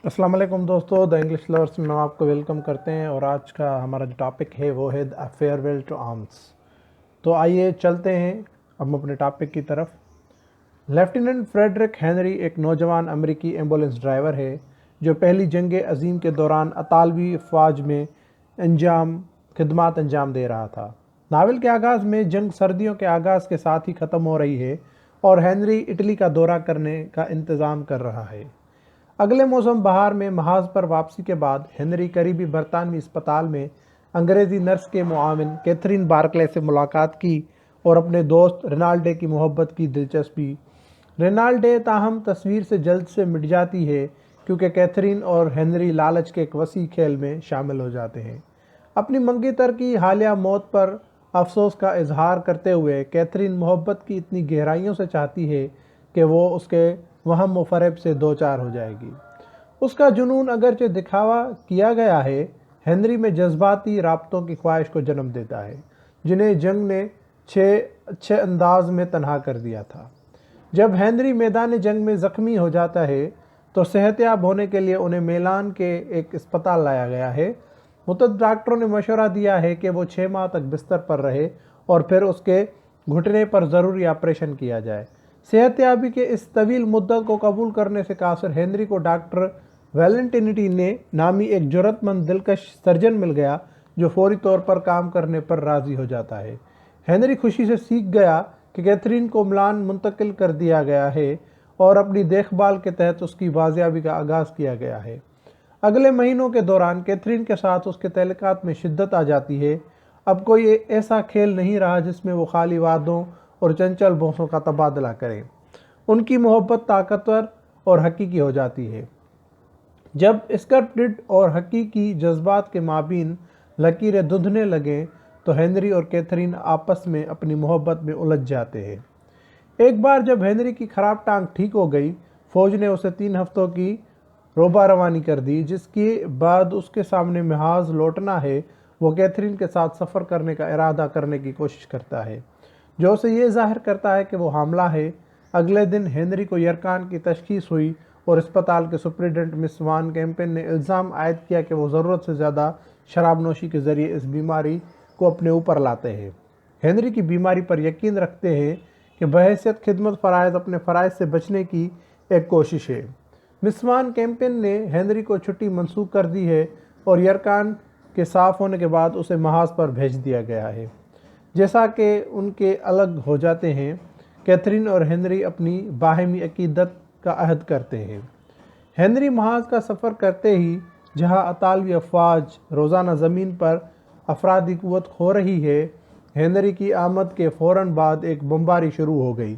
अस्सलाम वालेकुम दोस्तों, द इंग्लिश लवर्स में आपको वेलकम करते हैं। और आज का हमारा जो टॉपिक है वो है द फेयरवेल टू आर्म्स। तो आइए चलते हैं हम अपने टॉपिक की तरफ। लेफ्टिनेंट फ्रेडरिक हेनरी एक नौजवान अमेरिकी एम्बुलेंस ड्राइवर है जो पहली जंग अजीम के दौरान अतालवी फ़ौज में खिदमत अंजाम दे रहा था। नावल के आगाज़ में जंग सर्दियों के आगाज़ के साथ ही ख़त्म हो रही है और हेनरी इटली का दौरा करने का इंतज़ाम कर रहा है। अगले मौसम बहार में महाज पर वापसी के बाद हेनरी करीबी बरतानवी अस्पताल में अंग्रेज़ी नर्स के मुआविन कैथरीन बार्कले से मुलाकात की और अपने दोस्त रेनाल्डे की मोहब्बत की दिलचस्पी। रेनाल्डे ताहम तस्वीर से जल्द से मिट जाती है क्योंकि कैथरीन और हेनरी लालच के एक वसी खेल में शामिल हो जाते हैं। अपनी मंगेतर की हालिया मौत पर अफसोस का इजहार करते हुए कैथरीन मोहब्बत की इतनी गहराइयों से चाहती है कि वो उसके वहम व फरेब से दो चार हो जाएगी। उसका जुनून अगरचे दिखावा किया गया है, हेनरी में जज्बाती राब्तों की ख्वाहिश को जन्म देता है जिन्हें जंग ने अच्छे अंदाज में तनहा कर दिया था। जब हेनरी मैदान जंग में ज़ख्मी हो जाता है तो सेहतयाब होने के लिए उन्हें मिलान के एक अस्पताल लाया गया है। मुतअद्दिद डॉक्टरों ने मशवरा दिया है कि वो 6 माह तक बिस्तर पर रहे और फिर उसके घुटने पर ज़रूरी ऑपरेशन किया जाए। सेहतयाबी के इस तवील मुद्दत को कबूल करने से कासिर हेनरी को डॉक्टर वैलेंटिनिटी ने नामी एक जरूरतमंद दिलकश सर्जन मिल गया जो फौरी तौर पर काम करने पर राज़ी हो जाता है। हेनरी खुशी से सीख गया कि कैथरीन को मिलान मुंतकिल कर दिया गया है और अपनी देखभाल के तहत उसकी बाजियाबी का आगाज़ किया गया है। अगले महीनों के दौरान कैथरीन के साथ उसके तल्लुकात में शिद्दत आ जाती है। अब कोई ऐसा खेल नहीं रहा जिसमें वो खाली वादों और चंचल बोसों का तबादला करें। उनकी मोहब्बत ताकतवर और हकीकी हो जाती है। जब स्क्रिप्टेड और हकीकी जज्बात के माबीन लकीरें धुंधने लगें तो हेनरी और कैथरीन आपस में अपनी मोहब्बत में उलझ जाते हैं। एक बार जब हेनरी की खराब टांग ठीक हो गई, फौज ने उसे 3 हफ्तों की रोबा रवानी कर दी, जिसके बाद उसके सामने महाज लौटना है। वो कैथरीन के साथ सफ़र करने का इरादा करने की कोशिश करता है जो उसे ये जाहिर करता है कि वो हामला है। अगले दिन हेनरी को यरकान की तशखीस हुई और अस्पताल के सुपरिटेंडेंट मिस वान कैम्पेन ने इल्ज़ाम आयद किया कि वो ज़रूरत से ज़्यादा शराब नोशी के ज़रिए इस बीमारी को अपने ऊपर लाते हैं। हेनरी की बीमारी पर यकीन रखते हैं कि बहैसियत खिदमत फ़राइज़ अपने फ़राइज़ से बचने की एक कोशिश है। मिस वान कैम्पेन ने हेनरी को छुट्टी मनसूख कर दी है और यरकान के साफ़ होने के बाद उसे महाज पर भेज दिया गया है। जैसा कि उनके अलग हो जाते हैं, कैथरीन और हेनरी अपनी बाहमी अकीदत का अहद करते हैं। हेनरी महाज का सफ़र करते ही जहां अतालवी अफवाज रोज़ाना ज़मीन पर अफरादी क़ुव्वत खो रही है, हेनरी की आमद के फ़ौरन बाद एक बमबारी शुरू हो गई।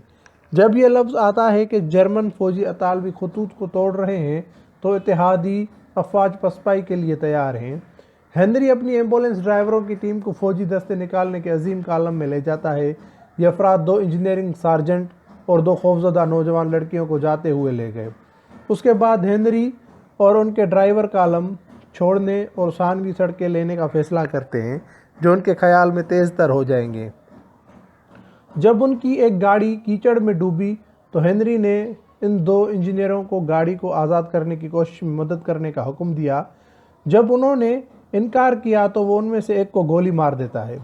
जब यह लफ्ज़ आता है कि जर्मन फ़ौजी अतालवी खतूत को तोड़ रहे हैं तो इत्तेहादी अफवाज पसपाई के लिए तैयार हैं। हेनरी अपनी एम्बुलेंस ड्राइवरों की टीम को फौजी दस्ते निकालने के अजीम कालम में ले जाता है। ये अफराद 2 इंजीनियरिंग सार्जेंट और 2 खौफजदा नौजवान लड़कियों को जाते हुए ले गए। उसके बाद हेनरी और उनके ड्राइवर कालम छोड़ने और सानवी सड़कें लेने का फैसला करते हैं जो उनके ख्याल में तेज़ तर हो जाएंगे। जब उनकी एक गाड़ी कीचड़ में डूबी तो हेनरी ने इन 2 इंजीनियरों को गाड़ी को आज़ाद करने की कोशिश में मदद करने का हुक्म दिया। जब उन्होंने इनकार किया तो वो उनमें से एक को गोली मार देता है।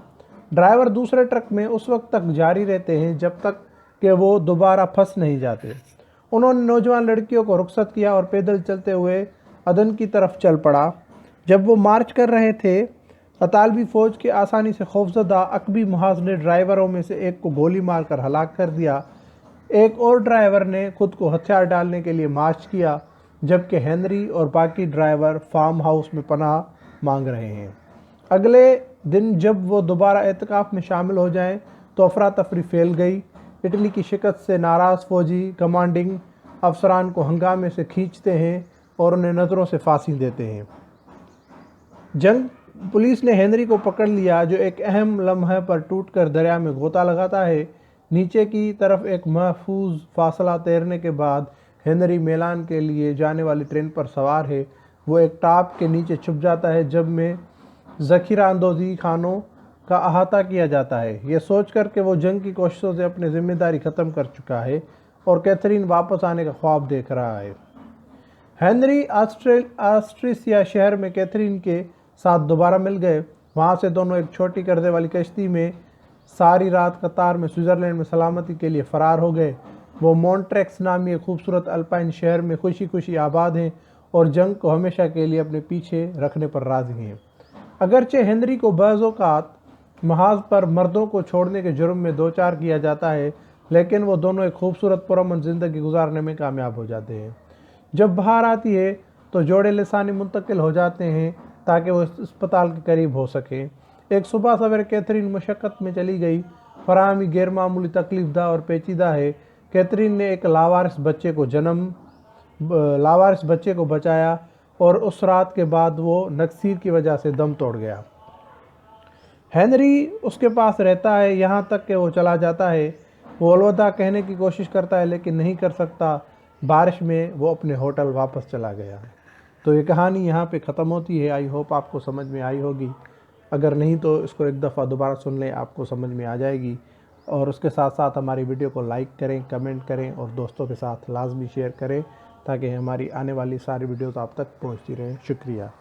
ड्राइवर दूसरे ट्रक में उस वक्त तक जारी रहते हैं जब तक कि वो दोबारा फंस नहीं जाते। उन्होंने नौजवान लड़कियों को रुखसत किया और पैदल चलते हुए अदन की तरफ चल पड़ा। जब वो मार्च कर रहे थे, अतालवी फ़ौज के आसानी से खौफजदा अकबी महाज ने ड्राइवरों में से एक को गोली मारकर हलाक कर दिया। एक और ड्राइवर ने खुद को हथियार डालने के लिए मार्च किया, जबकि हेनरी और बाकी ड्राइवर फार्म हाउस में पनाह मांग रहे हैं। अगले दिन जब वो दोबारा एहतिकाफ में शामिल हो जाएं तो अफरा तफरी फैल गई। इटली की शिकस्त से नाराज़ फ़ौजी कमांडिंग अफसरान को हंगामे से खींचते हैं और उन्हें नज़रों से फांसी देते हैं। जंग पुलिस ने हेनरी को पकड़ लिया जो एक अहम लम्हे पर टूटकर दरिया में गोता लगाता है। नीचे की तरफ एक महफूज फासला तैरने के बाद हेनरी मिलान के लिए जाने वाली ट्रेन पर सवार है। वो एक टाप के नीचे छुप जाता है जब में ज़ख़ीरा अंदोज़ी खानों का अहाता किया जाता है। ये सोचकर कि वो जंग की कोशिशों से अपनी जिम्मेदारी ख़त्म कर चुका है और कैथरीन वापस आने का ख्वाब देख रहा है। हेनरी ऑस्ट्रेसिया शहर में कैथरीन के साथ दोबारा मिल गए। वहाँ से दोनों एक छोटी कर्जे वाली कश्ती में सारी रात कतार में स्विट्ज़रलैंड में सलामती के लिए फ़रार हो गए। वो मॉन्ट्रेक्स नामी एक खूबसूरत अल्पाइन शहर में खुशी खुशी आबाद हैं और जंग को हमेशा के लिए अपने पीछे रखने पर राज़ी हैं। अगरचे हेनरी को बाज़-औक़ात महाज पर मर्दों को छोड़ने के जुर्म में दो चार किया जाता है, लेकिन वो दोनों एक खूबसूरत पुरअमन ज़िंदगी गुजारने में कामयाब हो जाते हैं। जब बाहर आती है तो जोड़े लिसानी मुंतकिल हो जाते हैं ताकि वो अस्पताल के करीब हो सके। एक सुबह सवेरे कैथरीन मुशक्क़त में चली गई। फराहमी गैर मामूली तकलीफ़दा और पेचीदा है। कैथरीन ने एक लावारिस बच्चे को बचाया और उस रात के बाद वो नक्सीर की वजह से दम तोड़ गया। हेनरी उसके पास रहता है यहाँ तक कि वो चला जाता है। वो अलविदा कहने की कोशिश करता है लेकिन नहीं कर सकता। बारिश में वो अपने होटल वापस चला गया। तो ये कहानी यहाँ पे ख़त्म होती है। आई होप आपको समझ में आई होगी। अगर नहीं तो इसको एक दफ़ा दोबारा सुन लें, आपको समझ में आ जाएगी। और उसके साथ साथ हमारी वीडियो को लाइक करें, कमेंट करें और दोस्तों के साथ लाजमी शेयर करें ताकि हमारी आने वाली सारी वीडियोस आप तक पहुँचती रहें। शुक्रिया।